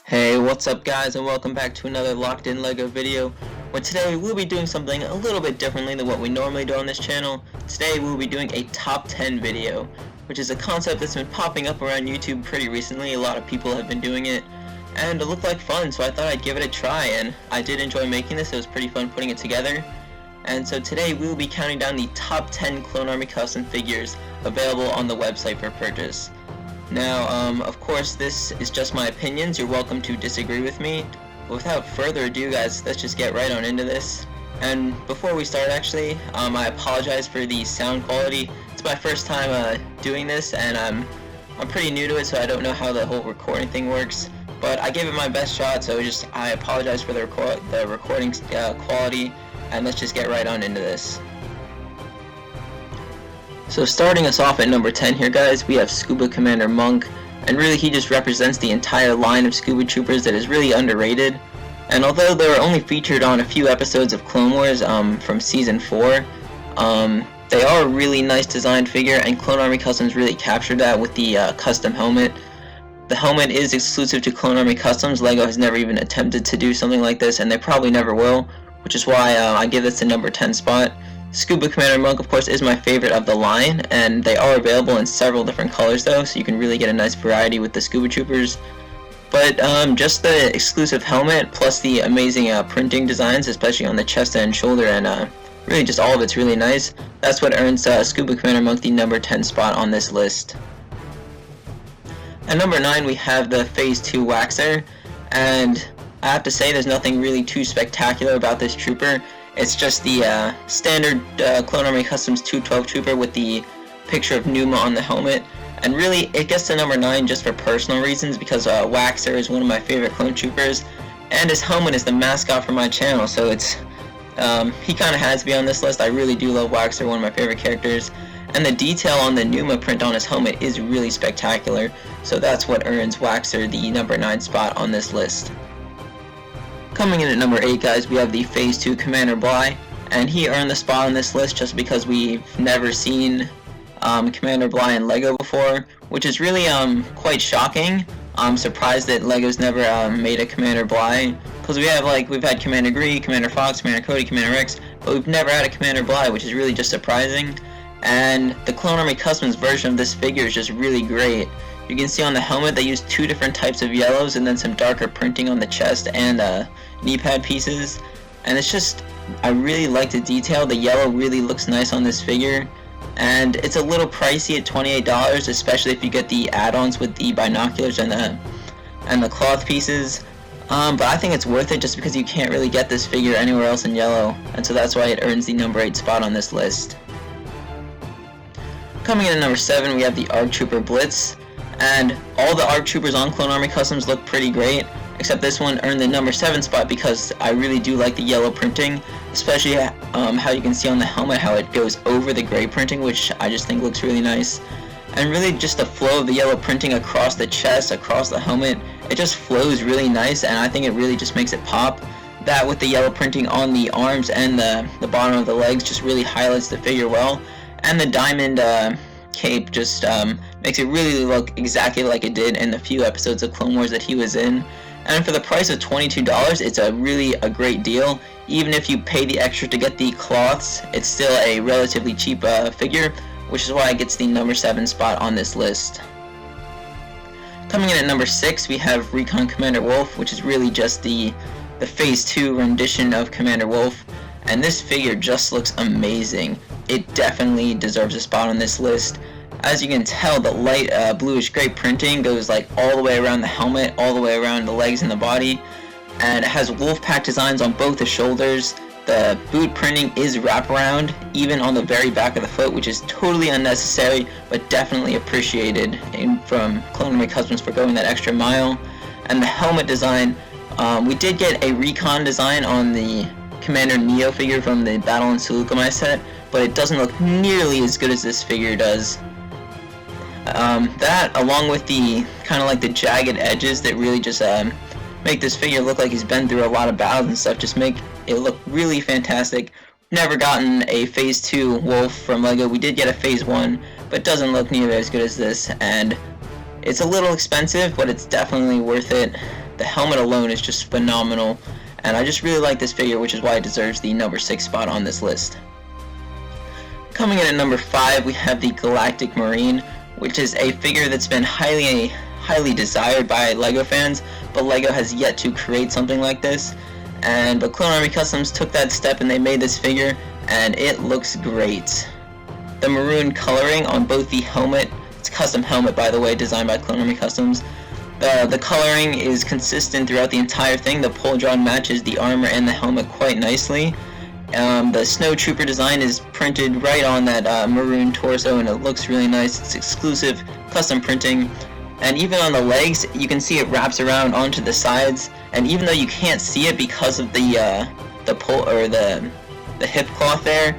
Hey, what's up guys, and welcome back to another Locked In LEGO video, where today we'll be doing something a little bit differently than what we normally do on this channel. Today we'll be doing a top 10 video, which is a concept that's been popping up around YouTube pretty recently. A lot of people have been doing it, and it looked like fun, so I thought I'd give it a try, and I did enjoy making this. It was pretty fun putting it together. And so today we will be counting down the top 10 Clone Army custom figures available on the website for purchase. Now, of course, this is just my opinions. You're welcome to disagree with me. But without further ado, guys, let's just get right on into this. And before we start, actually, I apologize for the sound quality. It's my first time doing this, and I'm pretty new to it, so I don't know how the whole recording thing works. But I gave it my best shot, so I apologize for the recording quality, and let's just get right on into this. So starting us off at number 10 here, guys, we have Scuba Commander Monnk, and really he just represents the entire line of Scuba Troopers that is really underrated. And although they were only featured on a few episodes of Clone Wars from Season 4, they are a really nice designed figure, and Clone Army Customs really captured that with the custom helmet. The helmet is exclusive to Clone Army Customs. LEGO has never even attempted to do something like this, and they probably never will, which is why I give this the number 10 spot. Scuba Commander Monnk, of course, is my favorite of the line, and they are available in several different colors though, so you can really get a nice variety with the Scuba Troopers. But just the exclusive helmet, plus the amazing printing designs, especially on the chest and shoulder, and really just all of it's really nice. That's what earns Scuba Commander Monnk the number 10 spot on this list. At number 9 we have the Phase 2 Waxer, and I have to say there's nothing really too spectacular about this trooper. It's just the standard Clone Army Customs 212 Trooper with the picture of Numa on the helmet. And really, it gets to number 9 just for personal reasons, because Waxer is one of my favorite Clone Troopers, and his helmet is the mascot for my channel, so it's he kind of has to be on this list. I really do love Waxer, one of my favorite characters, and the detail on the Numa print on his helmet is really spectacular, so that's what earns Waxer the number 9 spot on this list. Coming in at number 8, guys, we have the Phase 2 Commander Bly, and he earned the spot on this list just because we've never seen Commander Bly in LEGO before, which is really quite shocking. I'm surprised that LEGO's never made a Commander Bly, because we've had Commander Gregor, Commander Fox, Commander Cody, Commander Rex, but we've never had a Commander Bly, which is really just surprising. And the Clone Army Customs version of this figure is just really great. You can see on the helmet they use 2 different types of yellows and then some darker printing on the chest and knee pad pieces. And it's just, I really like the detail. The yellow really looks nice on this figure. And it's a little pricey at $28, especially if you get the add-ons with the binoculars and the cloth pieces. But I think it's worth it just because you can't really get this figure anywhere else in yellow. And so that's why it earns the number 8 spot on this list. Coming in at number 7, we have the ARC Trooper Blitz. And all the ARC Troopers on Clone Army Customs look pretty great, except this one earned the number 7 spot because I really do like the yellow printing, especially how you can see on the helmet how it goes over the gray printing, which I just think looks really nice. And really just the flow of the yellow printing across the chest, across the helmet, it just flows really nice, and I think it really just makes it pop. That with the yellow printing on the arms and the bottom of the legs just really highlights the figure well, and the diamond cape just makes it really look exactly like it did in the few episodes of Clone Wars that he was in. And for the price of $22, it's really a great deal. Even if you pay the extra to get the cloths, it's still a relatively cheap figure, which is why it gets the number 7 spot on this list. Coming in at number 6, we have Recon Commander Wolffe, which is really just the Phase 2 rendition of Commander Wolffe, and this figure just looks amazing. It definitely deserves a spot on this list. As you can tell, the light bluish gray printing goes like all the way around the helmet, all the way around the legs and the body, and it has wolf pack designs on both the shoulders. The boot printing is wraparound, even on the very back of the foot, which is totally unnecessary, but definitely appreciated from Clone Army Customs for going that extra mile. And the helmet design, we did get a Recon design on the Commander Neo figure from the Battle in Seleucami set, but it doesn't look nearly as good as this figure does. That, along with the kind of like the jagged edges that really just make this figure look like he's been through a lot of battles and stuff, just make it look really fantastic. Never gotten a Phase 2 Wolffe from LEGO. We did get a Phase 1, but it doesn't look nearly as good as this. And It's a little expensive, but it's definitely worth it. The helmet alone is just phenomenal, and I just really like this figure, which is why it deserves the number 6 spot on this list. Coming in at number 5, we have the Galactic Marine, which is a figure that's been highly desired by LEGO fans, but LEGO has yet to create something like this. But Clone Army Customs took that step and they made this figure, and it looks great. The maroon coloring on both the helmet, it's a custom helmet by the way, designed by Clone Army Customs. The coloring is consistent throughout the entire thing. The pull drawn matches the armor and the helmet quite nicely. The Snow Trooper design is printed right on that maroon torso, and it looks really nice. It's exclusive custom printing. And even on the legs, you can see it wraps around onto the sides, and even though you can't see it because of the pull or the hip cloth there,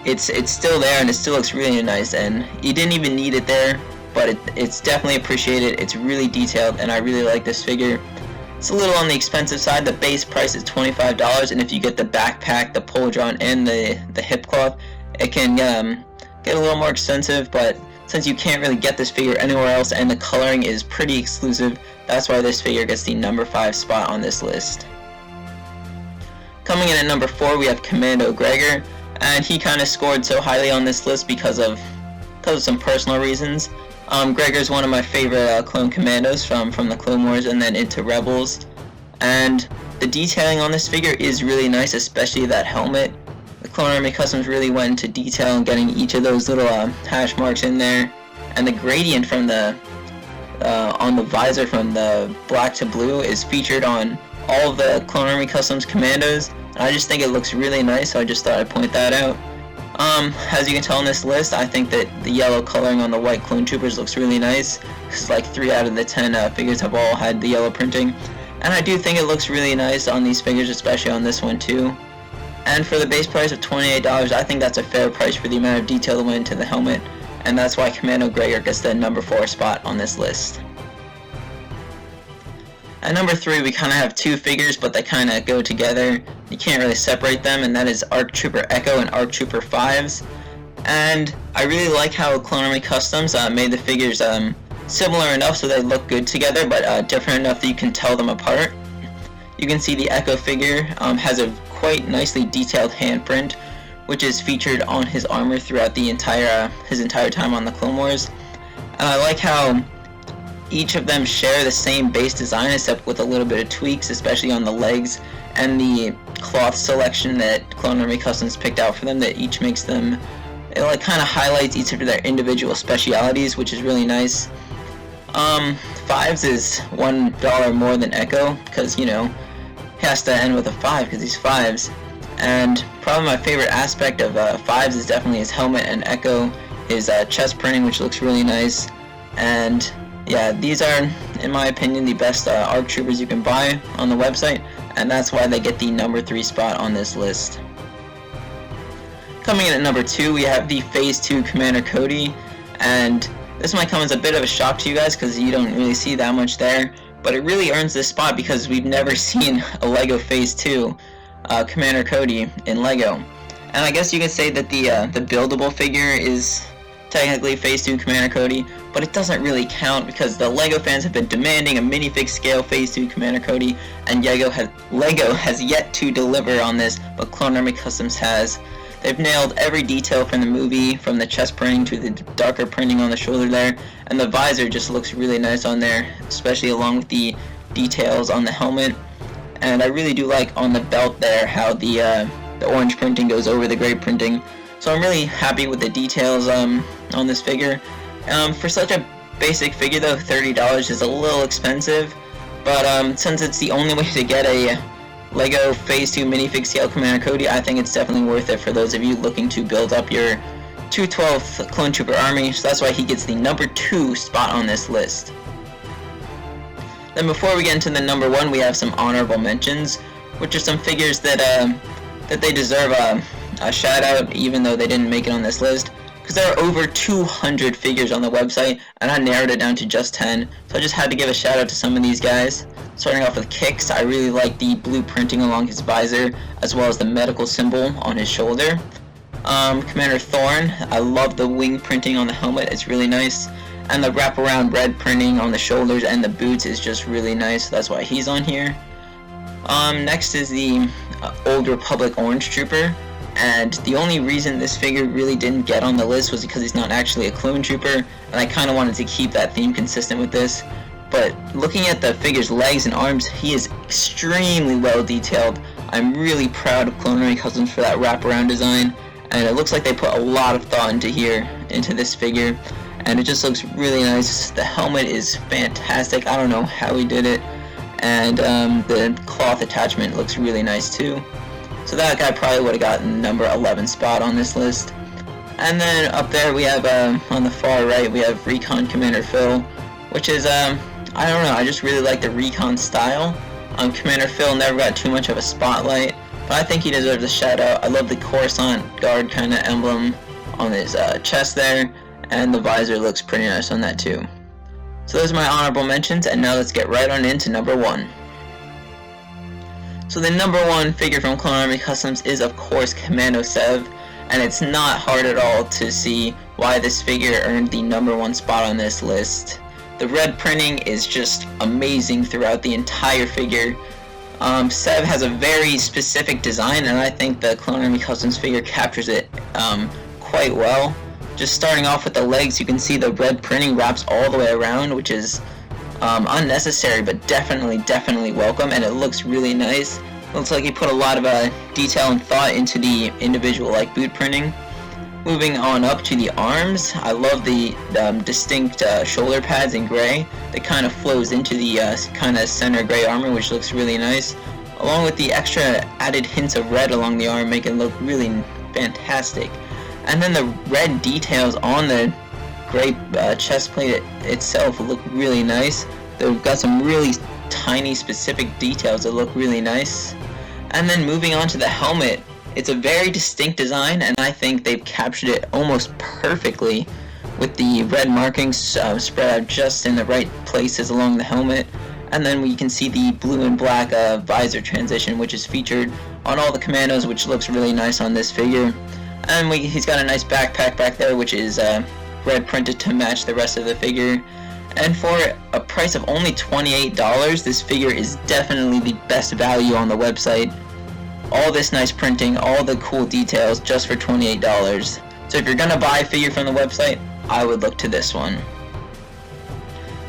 it's still there, and it still looks really nice. And you didn't even need it there, but it's definitely appreciated. It's really detailed, and I really like this figure. It's a little on the expensive side. The base price is $25, and if you get the backpack, the pull drawn, and the hip cloth, it can get a little more expensive. But since you can't really get this figure anywhere else and the coloring is pretty exclusive, that's why this figure gets the number 5 spot on this list. Coming in at number 4, we have Commando Gregor, and he kind of scored so highly on this list because of some personal reasons. Gregor is one of my favorite clone commandos from the Clone Wars and then into Rebels, and the detailing on this figure is really nice, especially that helmet. The Clone Army Customs really went into detail in getting each of those little hash marks in there, and the gradient from on the visor from the black to blue is featured on all of the Clone Army Customs commandos, and I just think it looks really nice, so I just thought I'd point that out. As you can tell in this list, I think that the yellow coloring on the white Clone Troopers looks really nice. It's like 3 out of the 10 figures have all had the yellow printing, and I do think it looks really nice on these figures, especially on this one too. And for the base price of $28, I think that's a fair price for the amount of detail that went into the helmet, and that's why Commando Gregor gets the number 4 spot on this list. At number 3, we kind of have 2 figures, but they kind of go together. You can't really separate them, and that is ARC Trooper Echo and ARC Trooper 5s. And I really like how Clone Army Customs made the figures similar enough so they look good together, but different enough that you can tell them apart. You can see the Echo figure has a quite nicely detailed handprint, which is featured on his armor throughout the his entire time on the Clone Wars. And I like how each of them share the same base design except with a little bit of tweaks, especially on the legs and the cloth selection that Clone Army Customs picked out for them, that each makes them, it like kind of highlights each of their individual specialities, which is really nice. 5s is $1 more than Echo because, you know, he has to end with a 5 because he's 5s. And probably my favorite aspect of 5s is definitely his helmet, and Echo his chest printing, which looks really nice. And yeah, these are, in my opinion, the best ARC Troopers you can buy on the website, and that's why they get the number 3 spot on this list. Coming in at number 2, we have the Phase 2 Commander Cody, and this might come as a bit of a shock to you guys because you don't really see that much there, but it really earns this spot because we've never seen a LEGO Phase 2 Commander Cody in LEGO. And I guess you could say that the buildable figure is technically Phase 2 Commander Cody, but it doesn't really count because the LEGO fans have been demanding a minifig scale Phase 2 Commander Cody, and LEGO has yet to deliver on this, but Clone Army Customs has. They've nailed every detail from the movie, from the chest printing to the darker printing on the shoulder there, and the visor just looks really nice on there, especially along with the details on the helmet. And I really do like on the belt there how the orange printing goes over the gray printing. So I'm really happy with the details on this figure. For such a basic figure though, $30 is a little expensive, but since it's the only way to get a LEGO Phase 2 minifig scale Commander Cody, I think it's definitely worth it for those of you looking to build up your 212th Clone Trooper army, so that's why he gets the number 2 spot on this list. Then before we get into the number 1, we have some honorable mentions, which are some figures that they deserve a shout out even though they didn't make it on this list, because there are over 200 figures on the website and I narrowed it down to just 10, so I just had to give a shout out to some of these guys. Starting off with Kix, I really like the blue printing along his visor as well as the medical symbol on his shoulder. Commander Thorn, I love the wing printing on the helmet, it's really nice. And the wraparound red printing on the shoulders and the boots is just really nice, so that's why he's on here. Next is the Old Republic Orange Trooper. And the only reason this figure really didn't get on the list was because he's not actually a clone trooper, and I kind of wanted to keep that theme consistent with this. But looking at the figure's legs and arms, he is extremely well detailed. I'm really proud of Clone Army Customs for that wraparound design, and it looks like they put a lot of thought into this figure, and it just looks really nice. The helmet is fantastic, I don't know how he did it, and the cloth attachment looks really nice too. So that guy probably would have gotten number 11 spot on this list. And then up there we have, on the far right, we have Recon Commander Phil, which is, I don't know, I just really like the Recon style. Commander Phil never got too much of a spotlight, but I think he deserves a shout out. I love the Coruscant Guard kind of emblem on his chest there, and the visor looks pretty nice on that too. So those are my honorable mentions, and now let's get right on into number 1. So the number 1 figure from Clone Army Customs is of course Commando Sev, and it's not hard at all to see why this figure earned the number 1 spot on this list. The red printing is just amazing throughout the entire figure. Sev has a very specific design, and I think the Clone Army Customs figure captures it quite well. Just starting off with the legs, you can see the red printing wraps all the way around, which is unnecessary, but definitely welcome, and it looks really nice. Looks like he put a lot of detail and thought into the individual boot printing. Moving on up to the arms, I love the distinct shoulder pads in gray that kind of flows into the kind of center gray armor, which looks really nice, along with the extra added hints of red along the arm, make it look really fantastic. And then the red details on the gray chest plate itself look really nice. They've got some really tiny specific details that look really nice. And then moving on to the helmet, it's a very distinct design, and I think they've captured it almost perfectly with the red markings spread out just in the right places along the helmet. And then we can see the blue and black visor transition, which is featured on all the commandos, which looks really nice on this figure. And he's got a nice backpack back there, which is red printed to match the rest of the figure. And for a price of only $28, this figure is definitely the best value on the website. All this nice printing, all the cool details, just for $28. So if you're gonna buy a figure from the website, I would look to this one.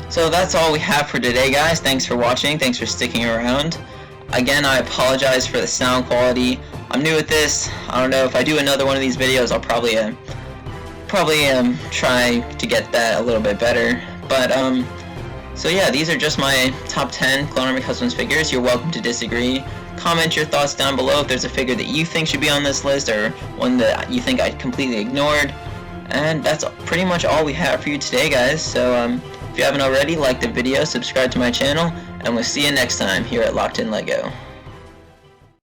So that's all we have for today, guys. Thanks for watching, thanks for sticking around. Again, I apologize for the sound quality. I'm new at this. I don't know, if I do another one of these videos, I'll probably try to get that a little bit better. But so yeah, these are just my top 10 Clone Army Customs figures. You're welcome to disagree. Comment your thoughts down below if there's a figure that you think should be on this list, or one that you think I completely ignored. And that's pretty much all we have for you today, guys. So if you haven't already, like the video, subscribe to my channel, and we'll see you next time here at Locked In LEGO.